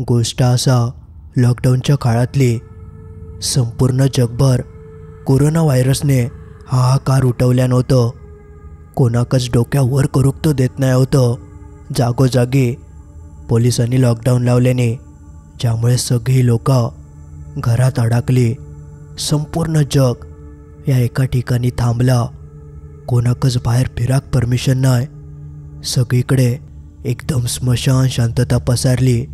गोष्ट असा लॉकडाऊनच्या काळातली संपूर्ण जगभर कोरोना व्हायरसने हाहाकार उठवल्या नव्हतं. कोणाकच डोक्यावर करूक तो देत नाही होतं. जागोजागी पोलिसांनी लॉकडाऊन लावल्याने ज्यामुळे सगळी लोक घरात अडकली. संपूर्ण जग या एका ठिकाणी थांबला. कोणाकच बाहेर फिराक परमिशन नाही. सगळीकडे एकदम स्मशान शांतता पसरली.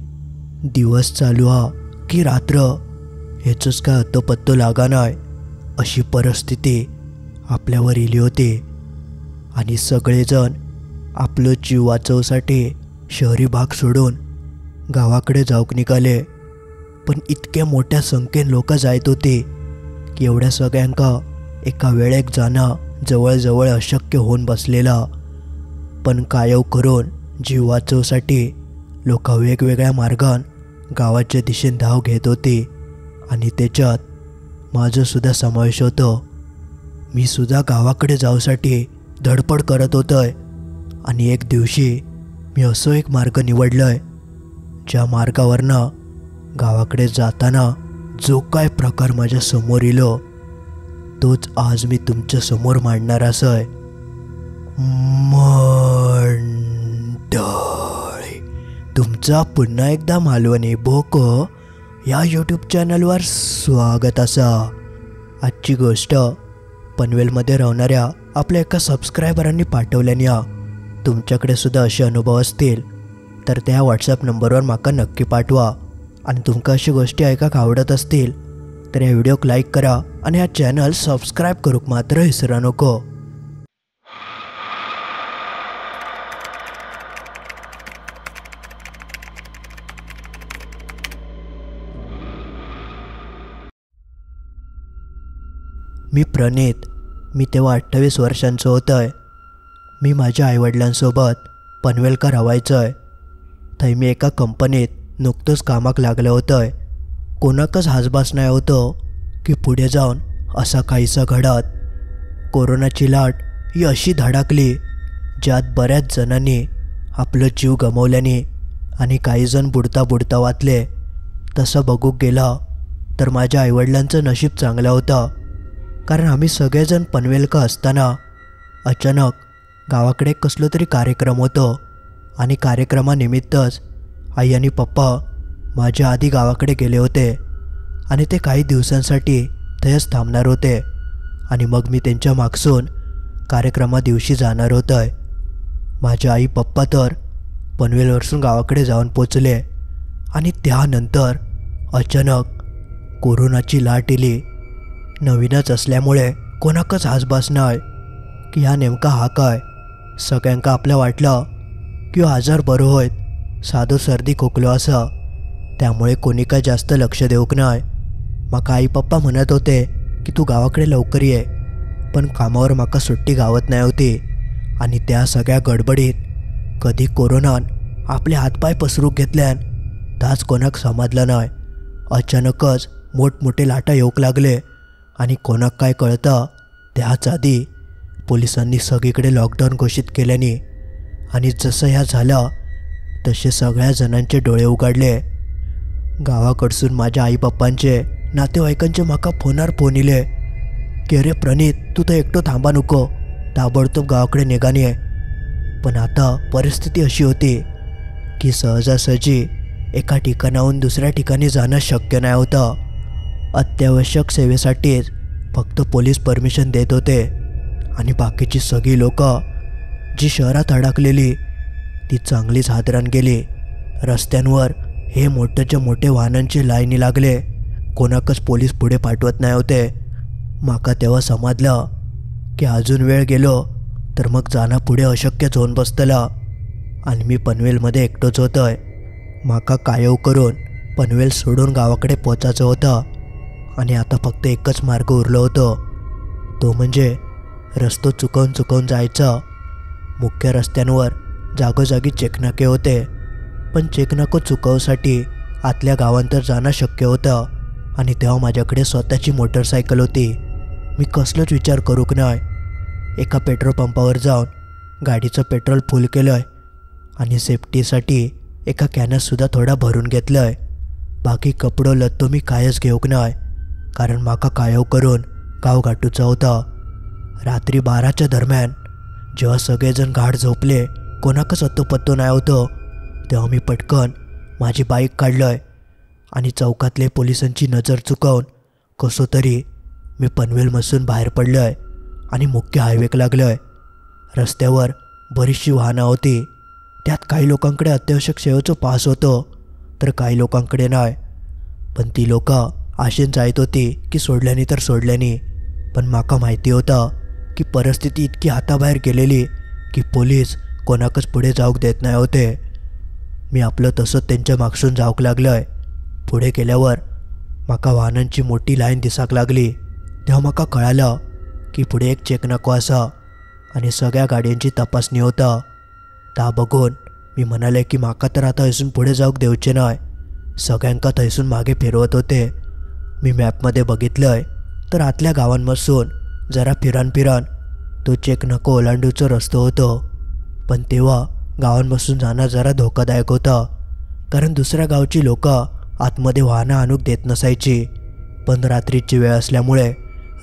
दिवस चालू हा की रात्र ह्याचंच काय अत्तपत्तो लागा नाही अशी परिस्थिती आपल्यावर इली होती. आणि सगळेजण आपलं जीव वाचवसाठी शहरी भाग सोडून गावाकडे जाऊक निघाले. पण इतक्या मोठ्या संख्येने लोक जायत होते की एवढ्या सगळ्यांका एका वेळेक जाणं जवळजवळ अशक्य होऊन बसलेला. पण कायव करून जीव वाचवसाठी लोक वेगवेगळ्या मार्गान गावाच्या दिशेने धाव घेत होते. आणि त्याच्यात माझं सुद्धा समावेश होतं. मी सुद्धा गावाकडे जाऊसाठी धडपड करत होतोय. आणि एक दिवशी मी असं एक मार्ग निवडलोय ज्या मार्गावरनं गावाकडे जाताना जो काय प्रकार माझ्या समोर इलो तोच आज मी तुमच्या समोर मांडणार असय. मंडळी, तुमचा पुन्हा एकदा मालवणी भोक या यूट्यूब चॅनलवर स्वागत असा. आजची गोष्ट पनवेलमध्ये राहणाऱ्या आपल्या एका सबस्क्रायबरांनी पाठवल्याने. तुमच्याकडे सुद्धा असे अनुभव असतील तर त्या व्हॉट्सॲप नंबरवर माका नक्की पाठवा. आणि तुमका अशी गोष्टी ऐकाक आवडत असतील तर या व्हिडिओक लाईक करा आणि हा चॅनल सबस्क्राईब करूक मात्र विसरा नको. मी प्रणित. मी तेव्हा 28 वर्षांचं होतंय. मी माझ्या आईवडिलांसोबत पनवेलकर राहायचंय. थंय मी एका कंपनीत नुकतंच कामाक लागलं होतंय. कोणाकच हासबास नाही होतं की पुढे जाऊन असा काहीसा घडत. कोरोनाची लाट ही अशी धडाकली ज्यात बऱ्याच जणांनी आपलं जीव गमावल्याने आणि काही जण बुडता बुडता वाचले. तसं बघूक गेलं तर माझ्या आईवडिलांचं नशीब चांगलं होतं. कारण आम्ही सगळेजण पनवेलकर असताना अचानक गावाकडे कसलो तरी कार्यक्रम होतो. आणि कार्यक्रमानिमित्तच आई आणि पप्पा माझ्या आधी गावाकडे गेले होते. आणि ते काही दिवसांसाठी थंयच थांबणार होते. आणि मग मी त्यांच्या मागसून कार्यक्रमा दिवशी जाणार होतोय. माझ्या आई पप्पा तर पनवेलवरसून गावाकडे जाऊन पोचले. आणि त्यानंतर अचानक कोरोनाची लाट इली. नवीनच असल्यामुळे कोणाकच हासबास नाही की हा नेमका हा काय. सगळ्यांका आपल्या वाटलं की आजार बरो होत, साधो सर्दी खोकलो असं. त्यामुळे कोणी काय जास्त लक्ष देऊक नाही. माका आई पप्पा म्हणत होते की तू गावाकडे लवकर ये. पण कामावर माका सुट्टी गावत नाही होती. आणि त्या सगळ्या गडबडीत कधी कोरोनान आपले हातपाय पसरूक घेतल्यान ताच कोणाक समजलं नाही. अचानकच मोठमोठे लाटा येऊक लागले. आणि कोणाक काय कळतं त्याच आधी पोलिसांनी सगळीकडे लॉकडाऊन घोषित केल्याने. आणि जसं ह्या झालं तसे सगळ्या जणांचे डोळे उघडले. गावाकडसून माझ्या आईपप्पांचे नातेवाईकांचे माका फोनावर फोन इले की अरे प्रणित, तू तर एकटो थांबा नको, ताबडतोब गावाकडे निघानी आहे. पण आता परिस्थिती अशी होती की सहजासहजी एका ठिकाणाहून दुसऱ्या ठिकाणी जाणं शक्य नाही होतं. अत्यावश्यक सेवेसाठीच फक्त पोलीस परमिशन देत होते. आणि बाकीची सगळी लोक जी शहरात अडकलेली ती चांगलीच हादरान गेली. रस्त्यांवर हे मोठ्याच्या मोठे वाहनांची लाईनी लागले. कोणाकच पोलीस पुढे पाठवत नाही होते. माका तेव्हा समजलं की अजून वेळ गेलो तर मग जाणं पुढे अशक्यच होऊन बसतलं. आणि मी पनवेलमध्ये एकटोच होतोय. माका कायव करून पनवेल सोडून गावाकडे पोचायचं होतं. आणि आता फक्त एकच मार्ग उरलो होतो, तो म्हणजे रस्तो चुकवून जायचं. मुख्य रस्त्यांवर जागोजागी चेकनाके होते. पण चेकनाको चुकवसाठी आतल्या गावांतर जाणं शक्य होतं. आणि तेव्हा माझ्याकडे स्वतःची मोटरसायकल होती. मी कसलोच विचार करूक नाही. एका पेट्रोल पंपावर जाऊन गाडीचं पेट्रोल फुल केलं आणि सेफ्टीसाठी एका कॅनात सुद्धा थोडा भरून घेतलंय. बाकी कपडो लत्तो मी कायच घेवक नाय, कारण म्हाका कायो करून गाव गाठूचा होता. रात्री 12च्या दरम्यान जेव्हा सगळेजण गाढ झोपले, कोणाकच अत्तो पत्तो नाही होतो, तेव्हा मी पटकन माझी बाईक काढलंय आणि चौकातले पोलिसांची नजर चुकवून कसो तरी मी पनवेलमधून बाहेर पडलोय आणि मुख्य हायवेक लागलोय. रस्त्यावर बरीचशी वाहनं होती. त्यात काही लोकांकडे अत्यावश्यक सेवेचो पास होतो, तर काही लोकांकडे नाही. पण ती लोक आशेन जायत होती की सोडल्यानी तर सोडल्यानी. पण माका माहिती होतं की परिस्थिती इतकी हाताबाहेर गेलेली की पोलीस कोणाकच पुढे जाऊक देत नाही होते. मी आपलं तसंच त्यांच्या मागसून जाऊक लागलोय. पुढे गेल्यावर माका वाहनांची मोठी लाईन दिसाक लागली. तेव्हा माका कळालं की पुढे एक चेकनाको असा आणि सगळ्या गाड्यांची तपासणी होता. ता बघून मी म्हणाले की माका तर आता थंयसून पुढे जाऊक देवचे नाही. सगळ्यांका थंयसून मागे फिरवत होते. मी मॅपमध्ये बघितलंय तर आतल्या गावांमधून जरा फिरान तो चेकनाको ओलांडूचो रस्तो होतो. पण तेव्हा गावांमधून जाणं जरा धोकादायक होतं, कारण दुसऱ्या गावची लोक आतमध्ये वाहनं आणूक देत नसायची. पण रात्रीची वेळ असल्यामुळे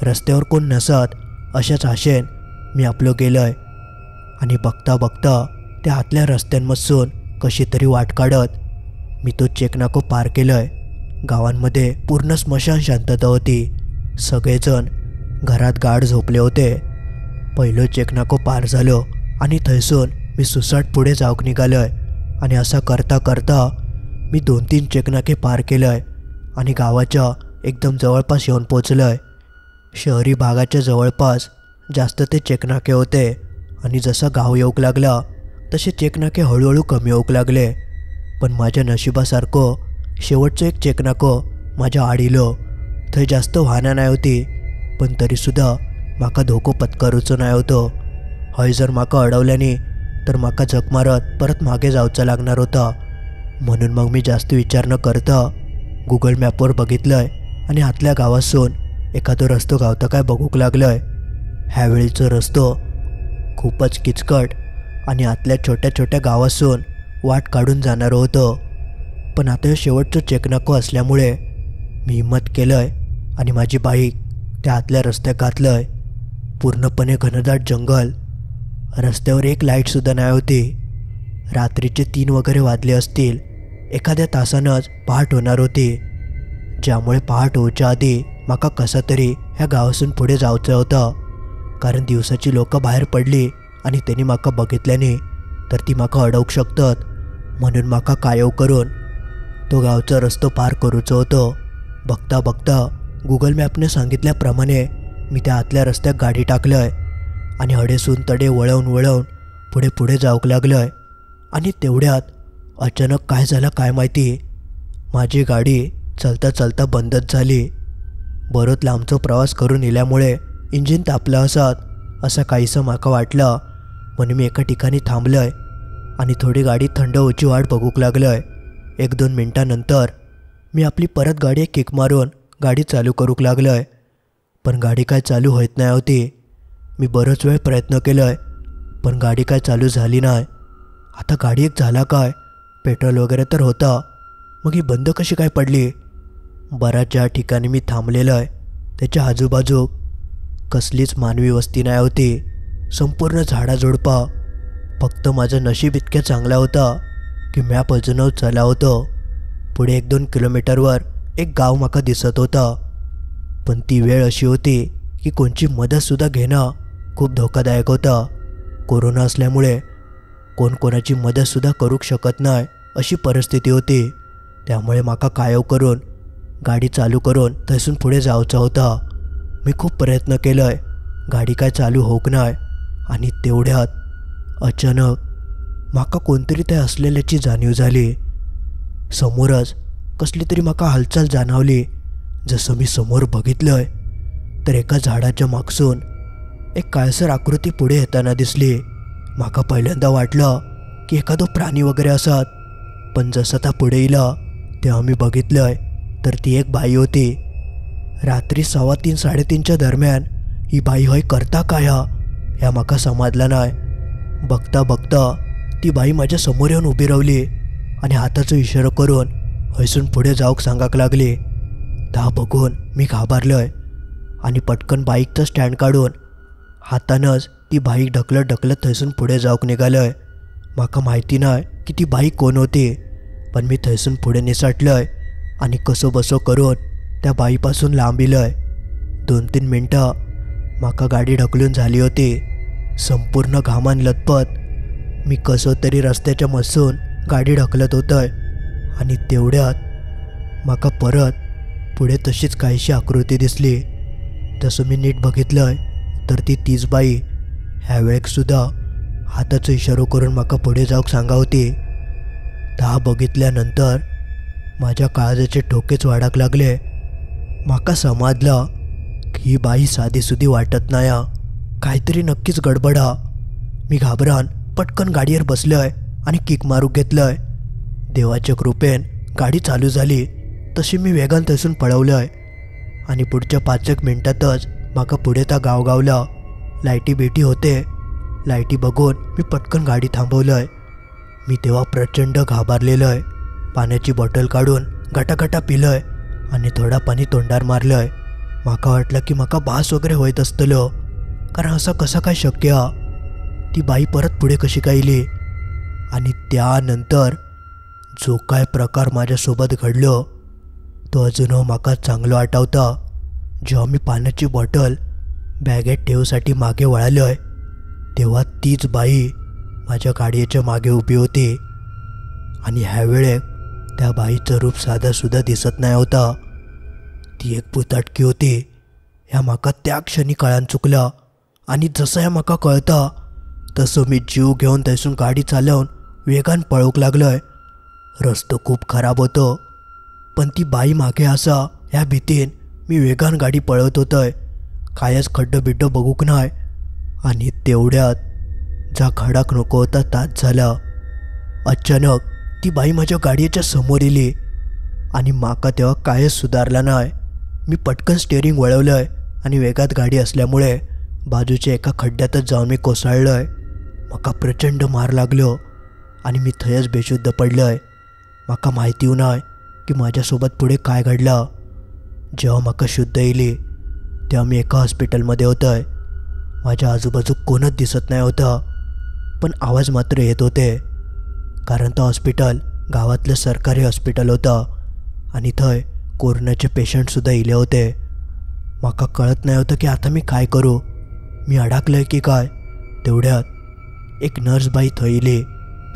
रस्त्यावर कोण नसत अशाच आशेन मी आपलं गेलोय. आणि बघता बघता त्या आतल्या रस्त्यांमधून कशी तरी वाट काढत मी तो चेकनाको पार केलोय. गावांमध्ये पूर्ण स्मशान शांतता होती. सगळेजण घरात गाढ झोपले होते. पहिलं चेकनाको पार झालो आणि थंयसून मी सुसाट पुढे जाऊक निघालोय. आणि असं करता करता मी 2-3 चेकनाके पार केलंय आणि गावाच्या एकदम जवळपास येऊन पोचलोय. शहरी भागाच्या जवळपास जास्त ते चेकनाके होते आणि जसं गाव येऊक लागला तसे चेकनाके हळूहळू कमी होऊक लागले. पण माझ्या नशिबासारखं शेवटचं एक चेकनाको माझ्या आड इलो. थंय जास्त वाहनं नाही होती, पण तरीसुद्धा माका धोको पत्करूचो नाही होतो. हय जर माका अडवल्याने तर माका झक मारत परत मागे जाऊचं लागणार होता. म्हणून मग मी जास्त विचार न करता गुगल मॅपवर बघितलंय आणि आतल्या गावासून एखादो रस्तो गावता काय बघूक लागलोय. ह्यावेळीचो रस्तो खूपच किचकट आणि आतल्या छोट्या छोट्या गावासून वाट काढून जाणार होतं. पण आता शेवटचं चेकनाको असल्यामुळे मी हिम्मत केलंय आणि माझी बाईक त्या आतल्या रस्त्यात घातलंय. पूर्णपणे घनदाट जंगल. रस्त्यावर एक लाईटसुद्धा नाही होती. रात्रीचे 3 वगैरे वाजले असतील. एखाद्या तासानंच पहाट होणार होती, ज्यामुळे पहाट होऊच्या आधी माका कसा तरी ह्या गावासून पुढे जायचं होतं. कारण दिवसाची लोक बाहेर पडली आणि त्यांनी माका बघितल्याने तर ती माका अडवू शकतात. म्हणून माका कायव करून तो गावचा रस्तो पार करूचो होतो. बघता बघता गुगल मॅपने सांगितल्याप्रमाणे मी त्या आतल्या रस्त्यात गाडी टाकलंय आणि हडेसून तडे वळवून पुढे पुढे जाऊक लागलोय. आणि तेवढ्यात अचानक काय झालं काय माहिती, माझी गाडी चलता चलता बंदच झाली. बरोच लांबचा प्रवास करून इल्यामुळे इंजिन तापलं असं काहीसं माका वाटलं. म्हणून मी एका ठिकाणी थांबलोय आणि थोडी गाडी थंड होची वाट बघूक लागलोय. 1-2 मिनटानंतर मी आपली परत गाडी किक मारून गाडी चालू करूक लागलोय. पण गाडी काय चालू होत नाही होती. मी बराच वेळ प्रयत्न केलोय, पण गाडी काय चालू झाली नाही. आता गाडी एक झाला काय, पेट्रोल वगैरे तर होता, मग ही बंद कशी काय पडली. बराच ज्या ठिकाणी मी थांबलेलो आहे त्याच्या आजूबाजू कसलीच मानवी वस्ती नाही होती. संपूर्ण झाडाझुडपा. फक्त माझं नशीब इतक्या चांगला होता की मॅप अजूनच चाला होतो. पुढे 1-2 किलोमीटरवर एक गाव माका दिसत होता. पण ती वेळ अशी होती की कोणची मदतसुद्धा घेणं खूप धोकादायक होतं. कोरोना असल्यामुळे कोण कोणाची मदतसुद्धा करूक शकत नाही अशी परिस्थिती होती. त्यामुळे माका कायव करून गाडी चालू करून थंयसून पुढे जाऊचं होता. मी खूप प्रयत्न केलोय, गाडी काय चालू होऊक नाही. आणि तेवढ्यात अचानक माका कोणतरी त्या असलेल्याची जाणीव झाली. समोरच कसली तरी माका हालचाल जाणवली. जसं मी समोर बघितलंय तर एका झाडाच्या मागसून एक काळसर आकृती पुढे येताना दिसली. माका पहिल्यांदा वाटलं की एखादो प्राणी वगैरे असत, पण जसं त्या पुढे येईल तेव्हा मी बघितलंय तर ती एक बाई होती. रात्री 3:15-3:30च्या दरम्यान ही बाई होय करता काय ह्या माका समजलं नाही. बघता बघता ती बाई माझ्या समोर येऊन उभी राहिली आणि हाताचो इशारो करून हयसून पुढे जाऊक सांगाक लागली. ता बघून मी घाबरलोय आणि पटकन बाईकचं स्टँड काढून हातानंच ती बाईक ढकलत ढकलत थंयसून पुढे जाऊक निघालोय. म्हाका माहिती नाही की ती बाईक कोण होती, पण मी थंयसून पुढे निसटलोय आणि कसो बसो करून त्या बाईपासून लांब इलोय. 2-3 मिनटं म्हाका गाडी ढकलून झाली होती. संपूर्ण घामान लथपथ मी कसो तरी रस्त्याच्या मसून गाडी ढकलत होतोय आणि तेवढ्यात म्हाका परत पुढे तशीच काहीशी आकृती दिसली. तसं मी नीट बघितलंय तर ती तीच बाई ह्या वेळेकसुद्धा हाताचो इशारो करून म्हाका पुढे जाऊक सांगा होती. ता बघितल्यानंतर माझ्या काळजाचे ठोकेच वाढाक लागले. म्हाका समजलं की ही बाई साधीसुधी वाटत नाही, काहीतरी नक्कीच गडबड हा. मी घाबरान पटकन गाडीवर बसलोय आणि किक मारूक घेतलंय. देवाच्या कृपेन गाडी चालू झाली तशी मी वेगान थंयसून पळवलोय आणि पुढच्या 5 मिनिटातच म्हाका पुढे ता गाव गावला. लाईटी बेटी होते. लाईटी बघून मी पटकन गाडी थांबवलोय. मी तेव्हा प्रचंड घाबरलेलोय. पाण्याची बॉटल काढून गटागटा पिलोय आणि थोडा पाणी तोंडार मारलोय. म्हाका वाटलं की म्हाका भास वगैरे होत असतलो, कारण असं कसं काय शक्य हा. ती बाई परत पुढे कशी काय इली आणि त्यानंतर जो काय प्रकार माझ्यासोबत घडलो तो अजूनही म्हाका चांगलो आठवता. जेव्हा मी पाण्याची बॉटल बॅगेत ठेवूसाठी मागे वळालोय तेव्हा तीच बाई माझ्या गाडीच्या मागे उभी होती आणि ह्या वेळेक त्या बाईचं रूप साधासुद्धा दिसत नाही होता. ती एक भुताटकी होती. ह्या म्हाका त्या क्षणी कळान चुकला आणि जसं ह्या म्हाका कळता तसं मी जीव घेऊन थंयसून गाडी चालवून वेगान पळोवक लागलोय. रस्तो खूप खराब होतो, पण ती बाई मागे आसा ह्या भीतीन मी वेगान गाडी पळवत होतोय. कायच खड्डो बिड्डो बघूक नाही आणि तेवढ्यात जा खडाक नको होता ताच झाला. अचानक ती बाई माझ्या गाडीच्या समोर इली आणि म्हाका तेव्हा कायच सुधारला नाही. मी पटकन स्टेअरिंग वळवलंय आणि वेगात गाडी असल्यामुळे बाजूच्या एका खड्ड्यातच जाऊन मी कोसळलोय. म्हाका प्रचंड मार लागलो आणि मी थंयच बेशुद्ध पडलोय. म्हाका माहिती नाही की माझ्यासोबत पुढे काय घडलं. जेव्हा म्हाका शुद्ध येयली तेव्हा मी एका हॉस्पिटलमध्ये होतोय. माझ्या आजूबाजू कोणच दिसत नाही होतं, पण आवाज मात्र येत होते, कारण तो हॉस्पिटल गावातलं सरकारी हॉस्पिटल होतं आणि थंय कोरोनाचे पेशंटसुद्धा इले होते. म्हाका कळत नाही होतं की आता मी काय करू. मी अडकलोय की काय. तेवढ्यात एक नर्स बाई थंय इली,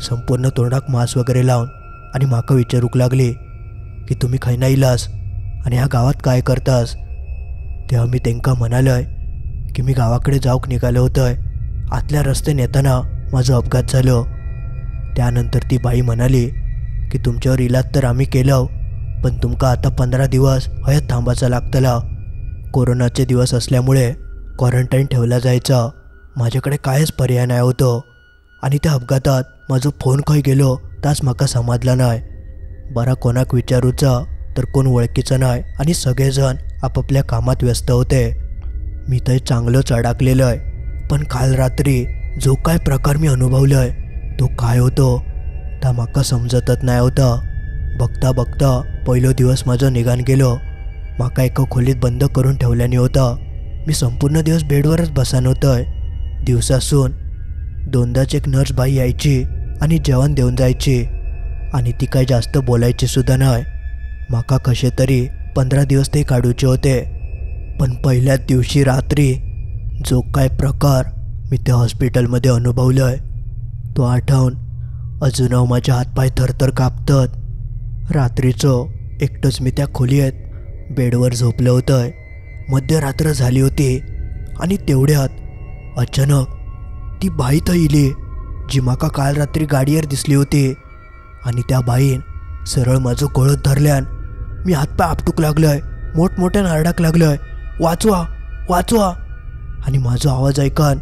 संपूर्ण तोंडाक मास्क वगैरे लावून, आणि म्हाका विचारूक लागली की तुम्ही खंय ना इलास आणि ह्या गावात काय करतास. तेव्हा मी तेंका म्हणालोय की मी गावाकडे जाऊक निघालो होतोय. आतल्या रस्त्यान येताना माझा अपघात झालो. त्यानंतर ती बाई म्हणाली की तुमच्यावर इलाज तर आम्ही केलं, पण तुमका आता 15 दिवस हयात थांबायचा लागतला. कोरोनाचे दिवस असल्यामुळे क्वारंटाईन ठेवला जायचा. माझ्याकडे कायच पर्याय नाही होतो आणि त्या अपघातात माझो फोन खंय गेलो ताच म्हाका समजला नाही. बरा कोणाक विचारूचा तर कोण वळखीचं नाही आणि सगळेजण आपापल्या कामात व्यस्त होते. मी थंय चांगलोच अडकलेलोय, पण काल रात्री जो काय प्रकार मी अनुभवलोय तो काय होतो ता म्हाका समजतच नाही होता. बघता बघता पहिलो दिवस माझा निघान गेलो. म्हाका एका खोलीत बंद करून ठेवल्याने होता. मी संपूर्ण दिवस बेडवरच बसान होतोय. दिवसासून 2दाच एक नर्स बाई यायची आणि जेवण देऊन जायची आणि ती काय जास्त बोलायची सुद्धा नाही. म्हाका कसे तरी 15 दिवस ते काढूचे होते. पण पहिल्याच दिवशी रात्री जो काय प्रकार मी त्या हॉस्पिटलमध्ये अनुभवलोय तो आठवून अजूनही माझे हातपाय थरथर कापतात. रात्रीचं एकटंच मी त्या खोलीत बेडवर झोपलं होतंय. मध्यरात्र झाली होती आणि तेवढ्यात अचानक ती बाई तर इली जी म्हाका काल रात्री गाडीवर दिसली होती आणि त्या बाईन सरळ माझं गळत धरल्यान मी हातपाय आपटूक लागलोय. मोठमोठ्यान आरडाक लागलोय, वाचवा वाचवा. आणि माझा आवाज ऐकून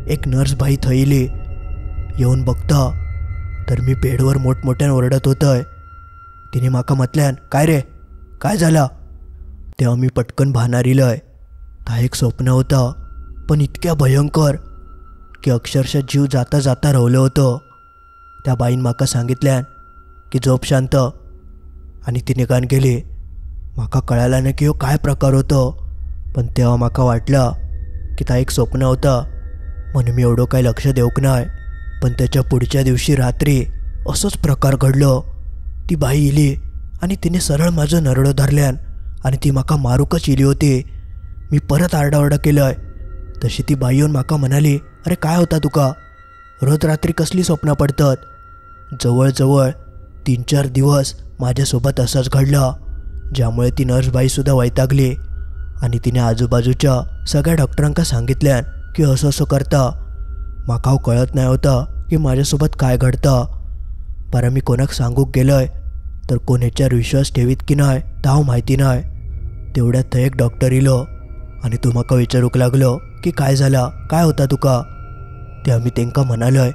एक नर्स बाई थैली. येऊन बघता तर मी बेडवर मोठमोठ्यान ओरडत होतोय. तिने म्हाका म्हटल्यान, काय रे काय झाला. तेव्हा मी पटकन भानार इलोय. हा एक स्वप्न होता, पण इतक्या भयंकर की अक्षरशः जीव जाता जाता रावलो होतो. त्या बाईन म्हाका सांगितल्यान की झोप शांत. आणि ती निघान गेली. म्हाका कळालं ना की हो काय प्रकार होतो, पण तेव्हा म्हाका वाटलं की ता एक स्वप्न होतं, म्हणून मी एवढं काही लक्ष देऊक नाही. पण त्याच्या पुढच्या दिवशी रात्री असंच प्रकार घडलो. ती बाई इली आणि तिने सरळ माझं नरडं धरल्यान आणि ती म्हाका मारूकच इली होती. मी परत आरडाओरडा केलंय. तशी ती बाई येऊन म्हाका म्हणाली, अरे काय होता तुका, रोज रात्री कसली स्वप्न पडतात. जवळजवळ 3-4 दिवस माझ्यासोबत असंच घडलं, ज्यामुळे ती नर्सबाईसुद्धा वैतागली आणि तिने आजूबाजूच्या सगळ्या डॉक्टरांका सांगितल्यान की असं असं करता. म्हाका कळत नाही होतं की माझ्यासोबत काय घडतं. बरं मी कोणाक सांगूक गेलंय तर कोण ह्याच्यावर विश्वास ठेवीत की नाही ता माहिती नाही. तेवढ्यात थंय एक डॉक्टर इलो आणि तो म्हाका विचारूक लागलो की काय झाला, काय होता तुका. ते आम्ही तेंका म्हणालोय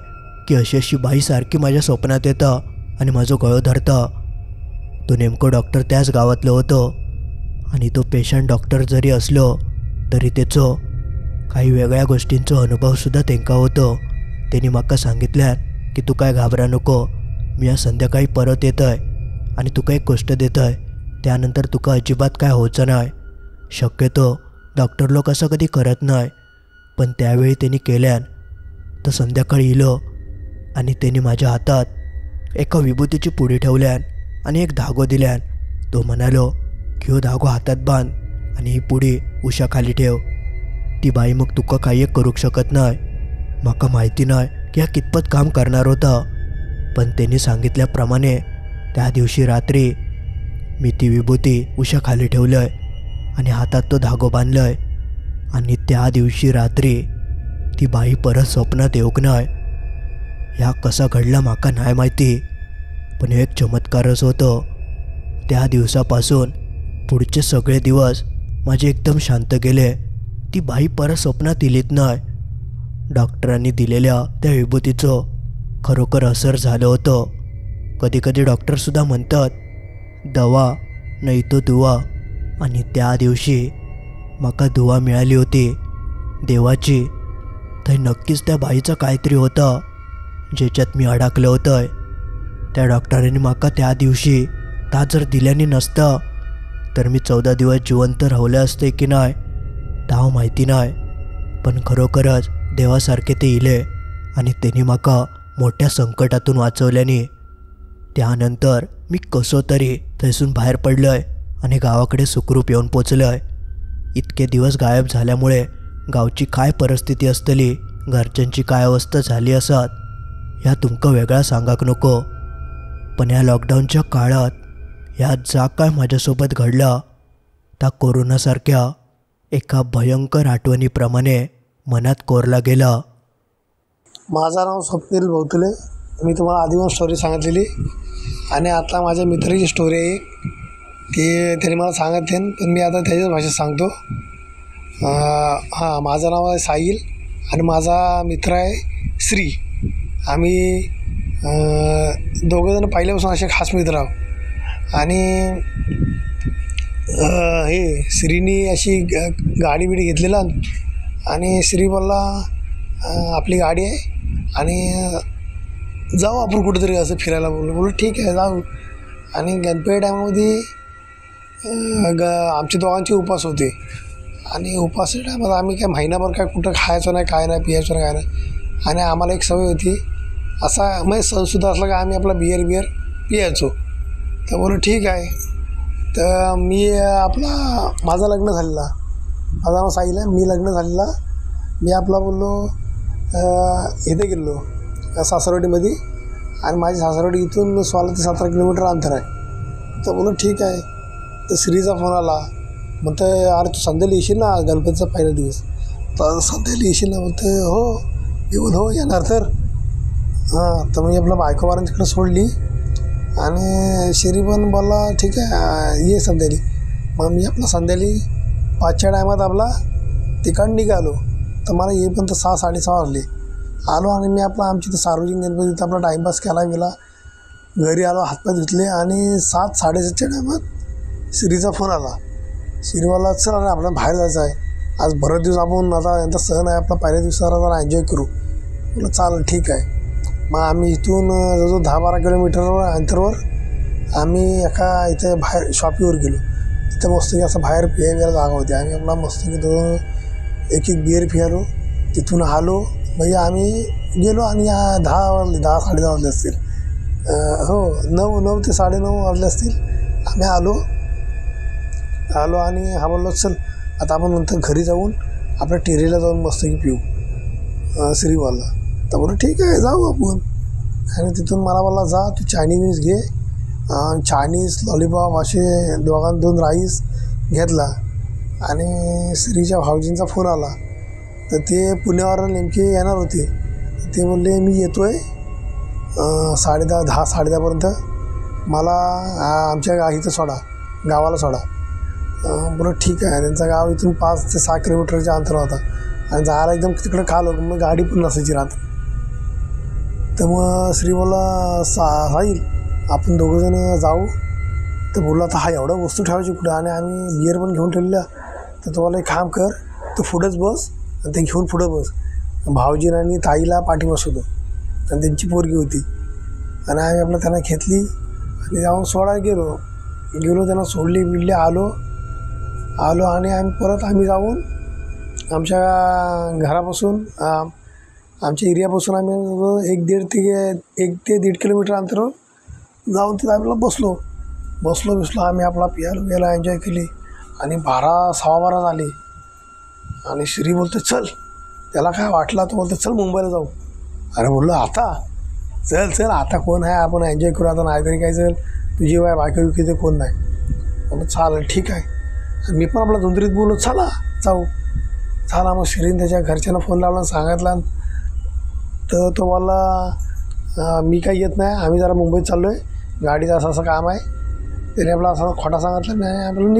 की अशी अशी बाई सारखी माझ्या स्वप्नात येतं आणि माझं गळो धरता. तो नेमको डॉक्टर त्याच गावातलो होतो आणि तो पेशंट डॉक्टर जरी असलो तरी त्याचो काही वेगळ्या गोष्टींचो अनुभवसुद्धा तेंका होतो. त्यांनी म्हाका सांगितल्यान की तू काय घाबरा नको, मी आज संध्याकाळी परत येतोय आणि तुका एक गोष्ट देतोय, त्यानंतर तुका अजिबात काय होचं नाही. शक्यतो डॉक्टर लोक असं कधी करत नाही, पण त्यावेळी त्यांनी केल्यान. तर संध्याकाळी इलो आणि त्यांनी माझ्या हातात एका विभूतीची पुडी ठेवल्यान आणि एक धागो दिल्यान. तो म्हणालो की हो धागो हातात बांध आणि ही पुडी उशाखाली ठेव. ती बाई मग तुका काही एक करूक शकत नाही. म्हाका माहिती नाही की हा कितपत काम करणार होता, पण त्यांनी सांगितल्याप्रमाणे त्या दिवशी रात्री मी ती विभूती उशाखाली ठेवलंय आणि हातात तो धागो बांधलंय. आणि त्या दिवशी रात्री ती बाई परत स्वप्नात येऊक नाही. ह्या कसा घडला म्हाका नाही माहिती, पण एक चमत्कारच होतो. त्या दिवसापासून पुढचे सगळे दिवस माझे एकदम शांत गेले. ती बाई परत स्वप्नात इलीत नाही. डॉक्टरांनी दिलेल्या त्या विभूतीचं खरोखर असर झालं होतं. कधीकधी डॉक्टरसुद्धा म्हणतात दवा नाही तो दुवा. आणि त्या दिवशी माका दुवा मिळाली होती देवाची. तर नक्कीच त्या बाईचं काहीतरी होतं ज्याच्यात मी अडकलं होतं. त्या डॉक्टरांनी माका त्या दिवशी ता जर दिल्याने नसतं तर मी 14 दिवस जिवंत राहिले असते की नाही ता माहिती नाही. पण खरोखरच देवासारखे ते इले आणि त्यांनी माका मोठ्या संकटातून वाचवल्याने. त्यानंतर मी कसो तरी थैसून बाहेर पडलोय आणि गावाकडे सुखरूप येऊन पोचलोय. इतके दिवस गायब झाल्यामुळे गावची काय परिस्थिती असतली, घरच्यांची काय अवस्था झाली असत ह्या तुमका वेगळा सांगाक नको. पण ह्या लॉकडाऊनच्या काळात ह्या जा काय माझ्यासोबत घडला त्या कोरोनासारख्या एका भयंकर आठवणीप्रमाणे मनात कोरला गेला. माझं नाव स्वप्नील भोवतुले. मी तुम्हाला आधी स्टोरी सांगितलेली आणि आता माझ्या मित्राची स्टोरी आहे ती त्यांनी मला सांगितले, पण मी आता त्याच्याच भाषेत सांगतो. हां, माझं नाव आहे साहिल आणि माझा मित्र आहे श्री. आम्ही दोघंजणं पहिल्यापासून असे खास मित्र आहोत. आणि हे श्रीनी अशी गाडी बिडी घेतलेला आणि श्री बोलला आपली गाडी आहे आणि जाऊ आपण कुठेतरी असं फिरायला. बोललो ठीक आहे जाऊ. आणि गणपती टायमामध्ये आमच्या दोघांचे उपास होते आणि उपास टायमात आम्ही काय महिनाभर काय कुठं खायचो नाही, काय नाही, पियायचो नाही, काय नाही. आणि आम्हाला एक सवय होती असा म्हणजे सणसुद्धा असला का आम्ही आपला बियर पियायचो. तर बोललो ठीक आहे. तर मी माझं लग्न झालेला, माझं नाव साहिल आहे, मी लग्न झालेला. मी आपला बोललो इथे गेलो सासरवाडीमध्ये आणि माझी सासरवाडी इथून 16 ते 17 किलोमीटर अंतर आहे. तर बोललो ठीक आहे. तर श्रीचा फोन आला, म्हणतं अरे तू संध्याला येशील ना गणपतीचा पहिला दिवस, तर संध्याला येशील ना. म्हणतं हो. येऊन हो येणार तर. हां, तर मी आपल्या बायकोवारांनी तिकडं सोडली आणि श्री पण बोलला ठीक आहे ये संध्याली. मग मी आपला संध्याली 5च्या टायमात आपला तिकडं निघालो. तर मला ये पण तर 6-6:30 वाजले. आलो आणि मी आमची तर सार्वजनिक गणपतीत आपला टाईमपास केला गेला. घरी आलो, हातपाय धुतले आणि 7-7:30च्या टायमात श्रीचा फोन आला. श्रीवाला चल अरे आपल्याला बाहेर जायचं आहे आज, बरेच दिवस आपण आता यांचा सण आहे आपला पहिल्या दिवसाला जरा एन्जॉय करू. म्हटलं चालेल ठीक आहे. मग आम्ही इथून जवळजवळ 10-12 किलोमीटरवर अंतरावर आम्ही एका इथे बाहेर शॉपीवर गेलो. तिथं मस्तकी असं बाहेर प्यायला जागा होती. आम्ही आपला मस्तकी दोन एक बिअर पियालो. तिथून आलो म्हणजे आम्ही गेलो आणि 10 वाजले, 10-10:30 वाजले असतील. हो 9 ते 9:30 वाजले असतील. आम्ही आलो आणि हा बोललो चल आता आपण नंतर घरी जाऊन आपल्या टेरीला जाऊन मस्तकी पिऊ श्रीवाला. तर बोललो ठीक आहे जाऊ आपण. आणि तिथून मला बोलला जा तू चायनीज घे. चायनीज लॉलीपॉप असे 2 राईस घेतला. आणि श्रीच्या भाऊजींचा फोन आला तर ते पुण्यावर नेमके येणार होते. ते बोलले मी येतो आहे 10:30-10:30पर्यंत मला आमच्या इथं सोडा, गावाला सोडा. बरं ठीक आहे. त्यांचं गाव इथून 5 ते 6 किलोमीटरच्या अंतर होता आणि जायला एकदम तिकडं खालो. मग गाडी पण नसायची रात्री. तर मग श्री बोला राहील आपण दोघंजणं जाऊ. तर बोलला तर हा एवढ्या वस्तू ठेवायची कुठं आणि आम्ही बिअर पण घेऊन ठेवलेल्या. तर तुम्हाला एक काम कर तू पुढंच बस आणि ते घेऊन पुढं बस. भाऊजीनं आणि ताईला पाठी बसवतो आणि त्यांची पोरगी होती. आणि आम्ही आपलं त्यांना घेतली आणि जाऊन सोडायला गेलो त्यांना सोडली बिडली. आलो आणि आम्ही जाऊन आमच्या घरापासून आमच्या एरियापासून आम्ही 1 ते 1.5 किलोमीटर अंतरावर जाऊन तिथं आम्ही बसलो आम्ही आपला पियाला एन्जॉय केली. आणि 12-12:15 झाले आणि श्री बोलतो चल. त्याला काय वाटला तो बोलतो चल मुंबईला जाऊ. अरे बोललो आता चल आता कोण आहे आपण एन्जॉय करू. आता नाहीतरी काय चल तुझी बाय बायको ते कोण नाही. म्हणून चालेल ठीक आहे. आणि मी पण आपला धुंदरीत बोललो चला जाऊ. चला मग श्रीने त्याच्या घरच्यांना फोन लावला सांगितला. तर तो बोलला मी काही येत नाही आम्ही जरा मुंबईत चाललो आहे गाडीचं असं काम आहे. त्याने आपला असा खोटा सांगितला नाही. आपल्याला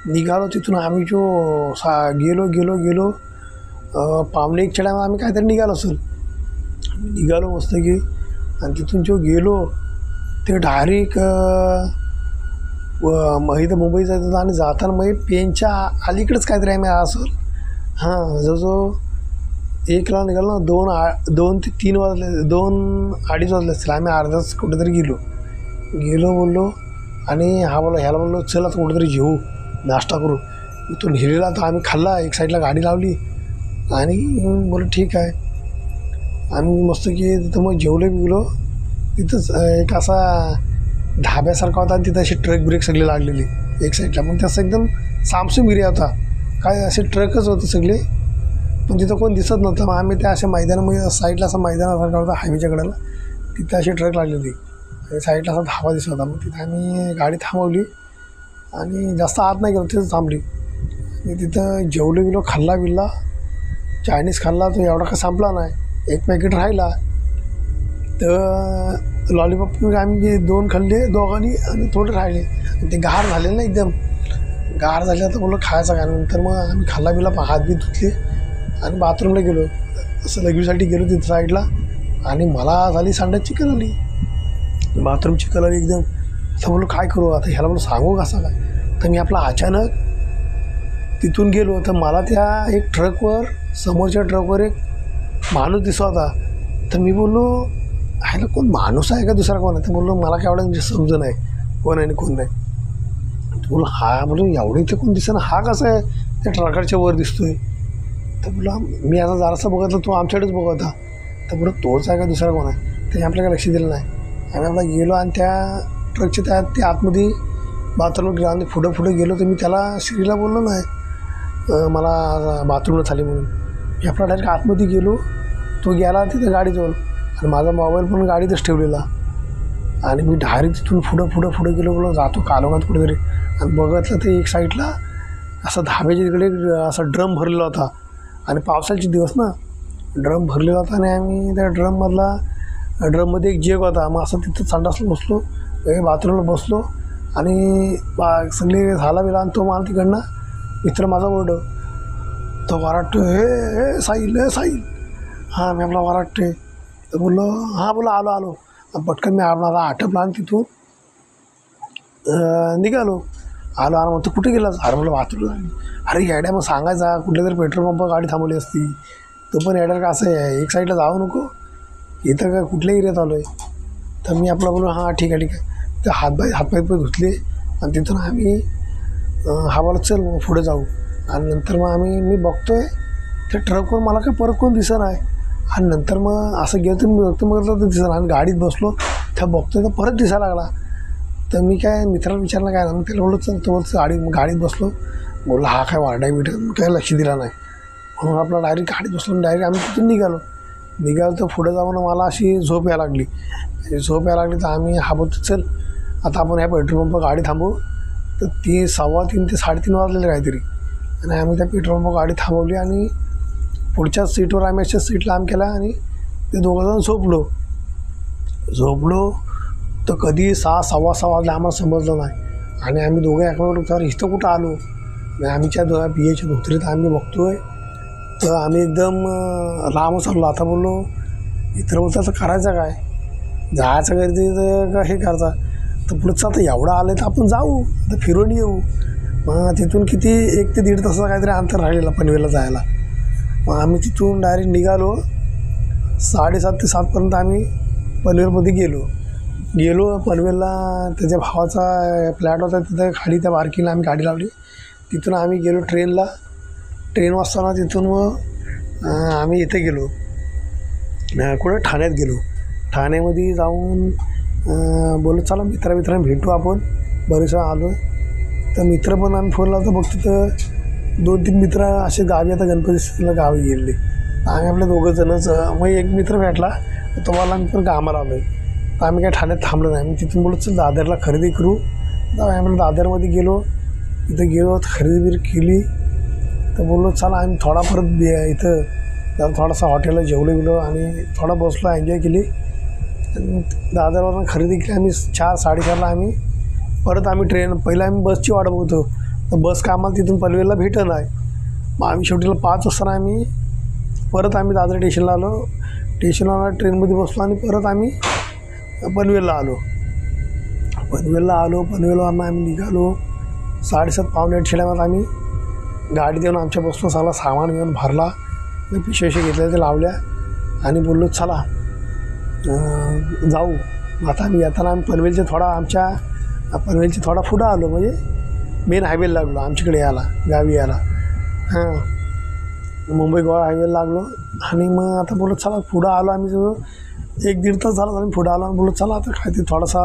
निघालो तिथून आम्ही गेलो 1:45 आम्ही काहीतरी निघालो मस्त की. आणि तिथून गेलो ते डायरेक्ट इथं मुंबई जायचं होतं आणि जाताना मग पेनच्या अलीकडेच काहीतरी आम्ही असेल जवळजवळ 1ला निघालो ना 2 ते 3 वाजले 2-2:30 वाजले असतील. आम्ही अर्धाच कुठेतरी गेलो बोललो आणि ह्याला बोललो चल आता कुठेतरी जेवू नाश्ता करू. तो नेलेला तर आम्ही खाल्ला. एक साईडला गाडी लावली आणि बोललो ठीक आहे. आम्ही मस्त की तिथं मग जेवलो तिथंच एक असा ढाब्यासारखा होता आणि तिथं असे ट्रक ब्रेक सगळे लागलेले एक साईडला. पण तसं एकदम सामसूम एरिया होता. काय असे ट्रकच होते सगळे पण तिथं कोण दिसत नव्हतं. मग आम्ही त्या अशा मैदानामध्ये साईडला असं मैदानासारखा होता हायवेच्या कडेला. तिथं असे ट्रक लागलेली आणि साईडला असा धाबा दिसत होता. मग तिथं आम्ही गाडी थांबवली आणि जास्त आत नाही गेलो तिथं थांबली. आणि तिथं जेवलो खाल्ला बिल्ला चायनीज खाल्ला. तो एवढा का संपला नाही. 1 पॅकेट राहिला. तर लॉलीपॉप आम्ही 2 खाल्ले दोघांनी आणि थोडे राहिले. आणि ते गार झाले ना एकदम गार झाले तर बोललो खायचं काय. नंतर मग आम्ही खाल्ला बिल्ला हात बी धुतले आणि बाथरूमला गेलो. असं लगवीसाठी गेलो तिथं साईडला. आणि मला झाली संडास चिकन आली बाथरूम चिकन आली एकदम. तर बोललो काय करू आता ह्याला बोललो सांगू कसा काय. तर मी आपला अचानक तिथून गेलो तर मला त्या एक ट्रकवर समोरच्या ट्रकवर एक माणूस दिसत होता. तर मी बोललो ह्याला कोण माणूस आहे का दुसरा कोण आहे. तर बोललो मला काय एवढं म्हणजे समजून नाही कोण आहे आणि कोण नाही. बोललो बोललो एवढं इथे कोण दिसतं ना हा कसा आहे त्या ट्रकाच्या वर दिसतोय. तर बोललो मी आता जरासं बघितलं तो आमच्याकडेच बघत होता. तर बोललो तोच आहे का दुसरा कोण आहे. त्याने आपल्याला लक्ष दिलं नाही. आम्ही आपला गेलो आणि त्या ट्रकच्या त्या आतमध्ये बाथरूमला गेलो आणि पुढं गेलो. तर मी त्याला श्रीला बोललो नाही मला बाथरूमला झाली म्हणून. मी आपला डायरेक्ट आतमध्ये गेलो. तो गेला तिथं गाडीजवळ आणि माझा मोबाईल पण गाडीतच ठेवलेला. आणि मी डायरेक्ट तिथून पुढं गेलो बोललो जातो कालोखात कुठेतरी. आणि बघितलं तर एक साईडला असं धाब्याच्या तिकडे असा ड्रम भरलेला होता आणि पावसाचे दिवस ना ड्रम भरलेला होता. आणि आम्ही त्या ड्रममध्ये एक जेक होता. मग असं तिथं संडासला बसलो बाथरूमला बसलो आणि सगळे झाला बिला. आणि तो मला तिकडनं मित्र माझा ओरडो तो वराटतो हे साईल हां मी आपला वराटते. तर बोललो हां बोला आलो. पटकन मी आपला आटपला आणि तिथून निघालो. म्हणतो कुठे गेलास. अरे म्हटलं बाथरूमला. अरे येड्या मग सांगायचा कुठल्या तरी पेट्रोल पंप गाडी थांबवली असती. तो पण येड्या का असं आहे एक साईडला जाऊ नको इथं काय कुठल्या एरियात आलो आहे. तर मी आपला बोललो हां ठीक आहे. तर हातपाय धुतले आणि तिथून आम्ही हा बोला चल मग पुढे जाऊ. आणि नंतर मग मी बघतो आहे त्या ट्रकवर मला काय परत कोण दिसत नाही. आणि नंतर मग असं गेलं तर मी बघतो मग तर दिसत आणि गाडीत बसलो त्या बघतोय तर परत दिसायला लागला. तर मी काय मित्राला विचारलं काय ना, मग त्याला बोललो चल तो गाडीत बसलो. बोलला हा काय वारडाय काय लक्ष दिला नाही. म्हणून आपला डायरेक्ट गाडीत बसलो डायरेक्ट आम्ही तिथून निघालो तर पुढे जाऊन मला अशी झोप यायला लागली. तर आम्ही हा बोलतो चल आता आपण ह्या पेट्रोल पंप गाडी थांबवू. तर 3:15 ते 3:30 वाजलेले काहीतरी. आणि आम्ही त्या पेट्रोल पंप गाडी थांबवली आणि पुढच्या सीटवर आम्ही अशा सीट लांब केला आणि ते दोघंजण झोपलो तर कधी 6:15 वाजले आम्हाला समजलं नाही. आणि आम्ही दोघं एकावर इथं कुठं आलो. आणि आम्हीच्या पियाच्या धोत्रीत आम्ही बघतोय तर आम्ही एकदम लांबच आलो. आता बोललो इतर बोलता तर करायचं काय, जायचं गर्दी तर हे करायचा. तर पुढचं आता एवढं आलं तर आपण जाऊ आता फिरून येऊ. मग तिथून किती 1 ते 1.5 तासाचा काहीतरी अंतर राहिलेलं पनवेलला जायला. मग आम्ही तिथून डायरेक्ट निघालो 7:30 ते 7पर्यंत आम्ही पनवेलमध्ये गेलो पनवेलला. त्याच्या भावाचा फ्लॅट होता तिथं खाली त्या पार्किंगला आम्ही गाडी लावली. तिथून आम्ही गेलो ट्रेन वाजताना. तिथून मग आम्ही इथे गेलो कुठे ठाण्यात गेलो. ठाण्यामध्ये जाऊन बोललो चला मित्रांना भेटू आपण बरेच आलो. तर मित्र पण आम्ही फोन लावतो बघतो तर 2-3 मित्र असे गावी आता गणपतीला गावी गेले. आम्ही आपल्या दोघंजणच मग एक मित्र भेटला तुम्हाला आम्ही पण कामाला आलो आहे. तर आम्ही काय ठाण्यात थांबलो नाही. मी तिथून बोललो चल दादरला खरेदी करू. तर आम्ही दादरमध्ये गेलो. तिथं खरेदी केली. तर बोललो चला आम्ही थोडा परत इथं जरा थोडासा हॉटेलला जेवलो आणि थोडा बसलो एन्जॉय केली. दादरवरून खरेदी केली आम्ही 4-4:30ला आम्ही ट्रेन पहिला आम्ही बसची वाट बघतो. तर बस का आम्हाला तिथून पनवेलला भेटत नाही. मग आम्ही शेवटीला 5 वाजता परत आम्ही दादर स्टेशनला आलो. ट्रेनमध्ये बसलो आणि परत आम्ही पनवेलला आलो. पनवेलवरून आम्ही निघालो 7:30-8 टायमात आम्ही गाडीत येऊन आमच्या बसलो. सगळा सामान घेऊन भरला पिशव्या घेतल्या ते लावल्या आणि बोललो चला जाऊ. आता आम्ही येताना आम्ही पनवेलचे थोडा पुढं आलो म्हणजे मेन हायवेला लागलो आमच्याकडे गावी यायला. मुंबई गोवा हायवेला लागलो. आणि मग आता बोललो चला पुढं आलो आम्ही जवळ 1-1.5 तास झाला आम्ही पुढं आलो आणि बोललो चला आता काय ते थोडासा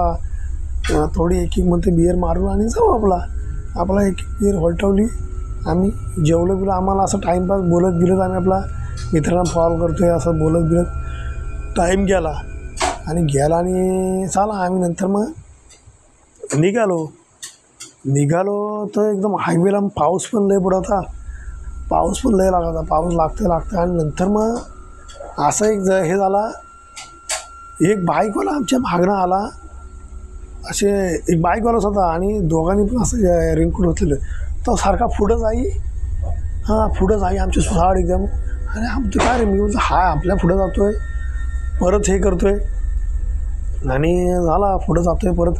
थोडी एक म्हणते बिअर मारू आणि जाऊ. आपला एक बिअर होलटवली. आम्ही जेवलो आम्हाला असं टाईमपास बोलत आम्ही आपला मित्रांना फॉलो करतोय असं बोलत टाईम गेला आणि चला आम्ही नंतर मग निघालो तर एकदम हायवेला पाऊस पण लय पडत होता. पाऊस लागतं आणि नंतर मग असं हे झाला. एक बाईकवाला आमच्या मागणं आला. असे एक बाईकवालाच होता आणि दोघांनी पण असं रेनकोट होतलेलं. तो सारखा पुढं जाई आमची सुसाड एकदम. आणि आमचं काय रे मी बोलतो हा आपल्या पुढं जातोय परत हे करतोय आणि झाला पुढं जातोय परत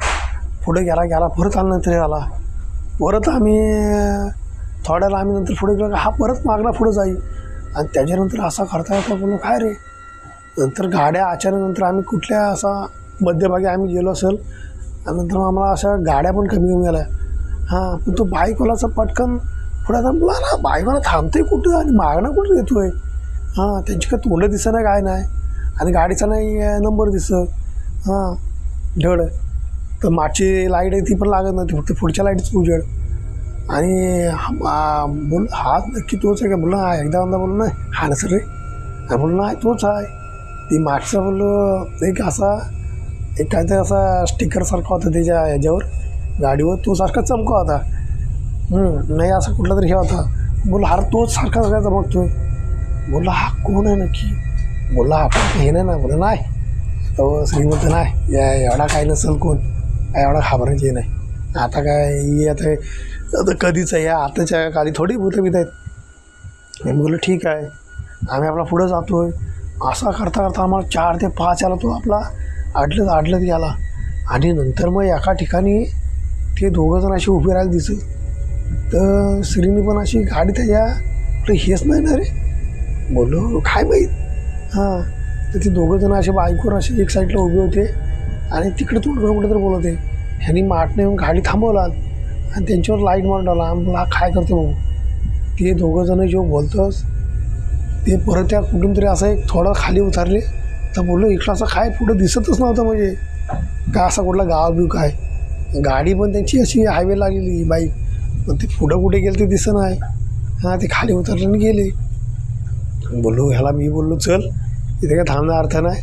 पुढे गेला परत आल्यानंतर हे झाला. परत आम्ही थोड्याला आम्ही नंतर पुढे गेलो हा परत मागला पुढं जाई. आणि त्याच्यानंतर असा करता येता बोललो काय रे. नंतर गाड्या अचानक नंतर आम्ही कुठल्या असा मध्यभागी आम्ही गेलो असेल आणि नंतर आम्हाला अशा गाड्या पण कमी आल्या. पण तो बाईकवालाचा पटकन पुढे बोला ना बाईकवाला थांबतोय कुठं आणि मागणं कुठं येतो आहे. त्यांची काय तोंड दिसत नाही काय नाही आणि गाडीचा नाही नंबर दिसत धड. तर मागची लाईट आहे ती पण लागत नव्हती फक्त पुढच्या लाईटच उजेड. आणि बोल हा नक्की तोच आहे का बोललो हा एकदा बोललो नाही हा नसर रे बोललो नाही तोच आहे. ती मागचा बोललो एक काहीतरी असा स्टिकरसारखा होता त्याच्या ह्याच्यावर गाडीवर तो सारखा चमका होता. नाही असं कुठला तरी हे होता. बोलला हा तोच सारखा चमकतोय. बोलला हा कोण आहे नक्की. बोलला आपण हे नाही बोलला नाही तो श्रीमंत नाही एवढा काय नसेल कोण काय एवढा घाबरायचे नाही. आता काय आता कधीच आहे या आताच्या काळी थोडी भूतं भीत आहेत. मी बोललो ठीक आहे आम्ही आपला पुढं जातोय. असा करता आम्हाला 4 ते 5 आला तो आपला आडलत गेला. आणि नंतर मग एका ठिकाणी ते दोघंजण असे उभे राहायला दिसत. तर श्रीनी पण अशी गाडी त्याच्या हेच नाही ना रे बोललो काय माहीत तर ते दोघं जण असे बाईकवर असे एक साईडला उभे होते आणि तिकडे तोंड करून कुठेतरी बोलत होते. ह्यांनी माटने येऊन गाडी थांबवलात आणि त्यांच्यावर लाईट मारून टाकला. आम्हाला काय करतो भाऊ. ते दोघं जण जो बोलतोस ते परत त्या कुठून तरी असं एक थोडं खाली उतरले. तर बोललो इकडं असं काय पुढं दिसतच नव्हतं, म्हणजे काय असा कुठला गाव बिव काय. गाडी पण त्यांची अशी हायवे लागलेली बाईक, पण ते पुढं कुठे गेलं ते दिसत नाही. हां, ते खाली उतरले आणि गेले. बोललो ह्याला मी बोललो चल इथे काय थांबण्याचा अर्थ नाही.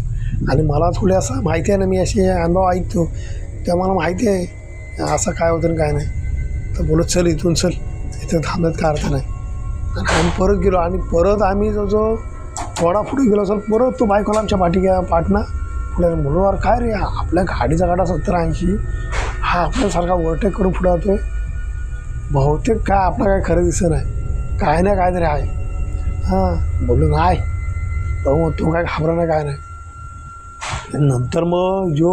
आणि मला थोडे असं माहिती आहे ना, मी असे अनुभव ऐकतो तेव्हा मला माहिती आहे असं काय होतं आणि काय नाही. तर बोललो चल इथून चल, इथं थांबण्यात काय अर्थ नाही. आणि आम्ही परत गेलो आणि परत आम्ही जो थोडा पुढे गेलो असेल परत तो बाईकवाला आमच्या पाठना पुढे. म्हणून अरे काय रे, आपल्या गाडीचा गाडा 70-80, हा आपल्यासारखा ओव्हरटेक करून पुढे जातो आहे. बहुतेक काय आपलं काय खरं दिसत नाही, काय नाही काय तरी आहे. हां, बोललो नाही भाऊ, तो काय घाबरा नाही काय नाही. नंतर मग जो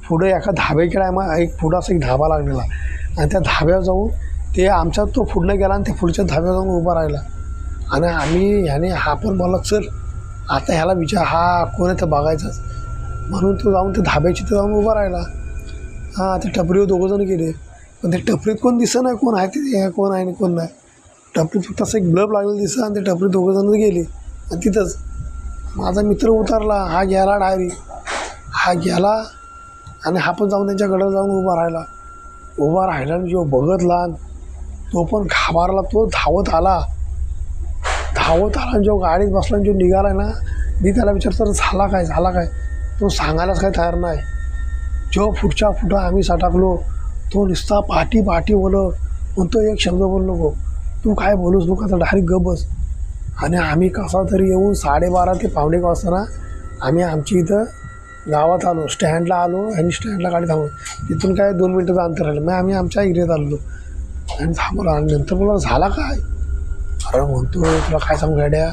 पुढे एका धाब्याकडे आहे, मग एक पुढं असं एक धाबा लागलेला आणि त्या धाब्यावर जाऊन ते आमचा तो पुढनं गेला आणि ते पुढच्या धाब्यावर जाऊन उभा राहिला. आणि ह्याने हा पण बोलला चल आता ह्याला विचार हा कोण आहे तर बघायचंच. म्हणून तो जाऊन ते धाब्याची तर जाऊन उभा राहिला. हां, ते टपरीवर दोघंजण गेले, पण ते टपरीत कोण दिसत नाही कोण आहे ते, कोण आहे आणि कोण नाही. टपरीत फक्त असं एक ब्लब लागलेलं दिसतं आणि ते टपरीत दोघंजण गेले. आणि तिथंच माझा मित्र उतरला, हा गेला डायरी, हा गेला आणि हा पण जाऊन त्यांच्याकडं जाऊन उभा राहिला आणि जो बघतला तो पण घाबरला. तो धावत आला आणि जो गाडीत बसला आणि जो निघाला ना, मी त्याला विचारतो झाला काय. तो सांगायलाच काय तयार नाही. जो पुढच्या पुढं आम्ही सटाकलो तो नुसता पाठी बोलत म्हणतो एक शब्द बोल नको, तू काय बोलूच नको, आता डायरेक्ट गप बस. आणि आम्ही कसा तरी येऊन 12:30 ते 1:45 वाजता आम्ही आमची इथं गावात आलो, स्टँडला आलो आणि स्टँडला गाडी थांबलो. तिथून काय 2 मिनटाचं अंतर राहिलं, मग आम्ही आमच्या एरियात आलो आणि थांबलो. आणि नंतर बोला झाला काय, अरे म्हणतो तुला काय सांगू गाड्या,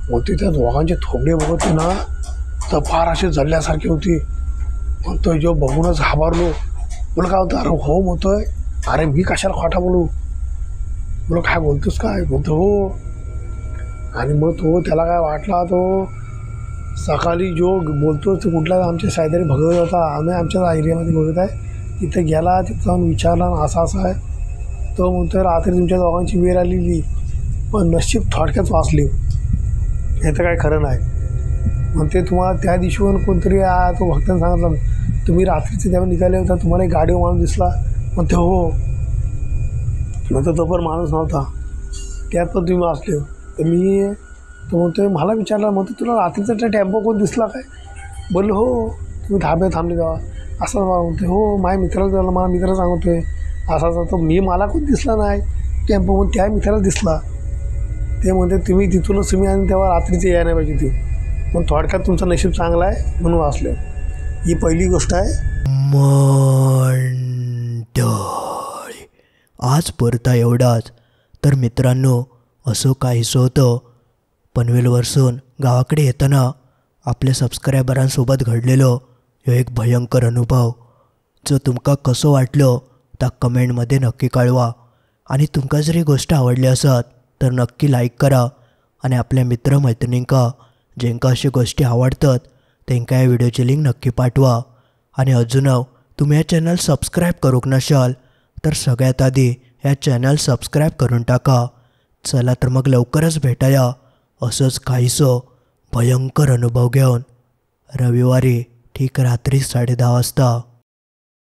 म्हणतो त्या दोघांचे थोबडे बघत ना तर फार असे जळल्यासारखे होते. म्हणतोय जो बघूनच घाबरलो. बोला काय होतं, अरे हो म्हणतोय, अरे मी कशाला खोटा बोलू. बोला काय बोलतोस काय, म्हणतो हो. आणि मग तो त्याला काय वाटला, तो सकाळी जो बोलतो तो कुठला आमच्या सायदरी भगवत होता, आम्ही आमच्या एरियामध्ये बघत आहे, तिथे गेला, तिथं जाऊन विचारला असं आहे. तो म्हणतो रात्री तुमच्या दोघांची वेळ आलेली पण नशीब थोडक्यात वाचली, हे तर काय खरं नाही. म्हणते तुम्हाला त्या दिवशीवर कोणतरी तो भक्तांनी सांगितलं तुम्ही रात्रीचे तेव्हा निघाले होता, तुम्हाला एक गाडीवर माणूस दिसला. म्हणते हो. म्हणतो तो पण माणूस नव्हता, त्यात पण तुम्ही वाचले. तर मी तो म्हणतो मला विचारला, म्हणतो तुला रात्रीचा त्या टेम्पो कोण दिसला काय. बोललो हो, तुम्ही धाब्यात थांबले तेव्हा. असं मला म्हणते हो, माझ्या मित्राला मला मित्र सांगतोय असा तो मी मला कोण दिसला नाही टेम्पो, म्हणून त्या मित्राला दिसला. ते म्हणते तिथूनच तुम्ही आणि तेव्हा रात्रीचे यायला नाही पाहिजे ती, पण थोडक्यात तुमचं नशीब चांगलं आहे म्हणून वाचलं. ही पहिली गोष्ट आहे. मंडळी, आज पुरता एवढाच. तर मित्रांनो, असं काहीसं होतं पनवेलवरसून गावाकडे येताना आपल्या सबस्क्रायबरांसोबत घडलेलं ह्यो एक भयंकर अनुभव. जो तुमका कसं वाटलं त्या कमेंटमध्ये नक्की कळवा. आणि तुमका जर ही गोष्ट आवडली असत तर नक्की लाईक करा आणि आपल्या मित्रमैत्रिणींका ज्यांका अशी गोष्टी आवडतात त्यांका या व्हिडिओची लिंक नक्की पाठवा. आणि अजून तुम्ही या चॅनल सबस्क्राईब करूक नसाल तर सगळ्यात आधी या चॅनल सबस्क्राईब करून टाका. चला तर मग लवकरच भेटाया असंच काहीसं भयंकर अनुभव घेऊन रविवारी ठीक रात्री 10:30 वाजता.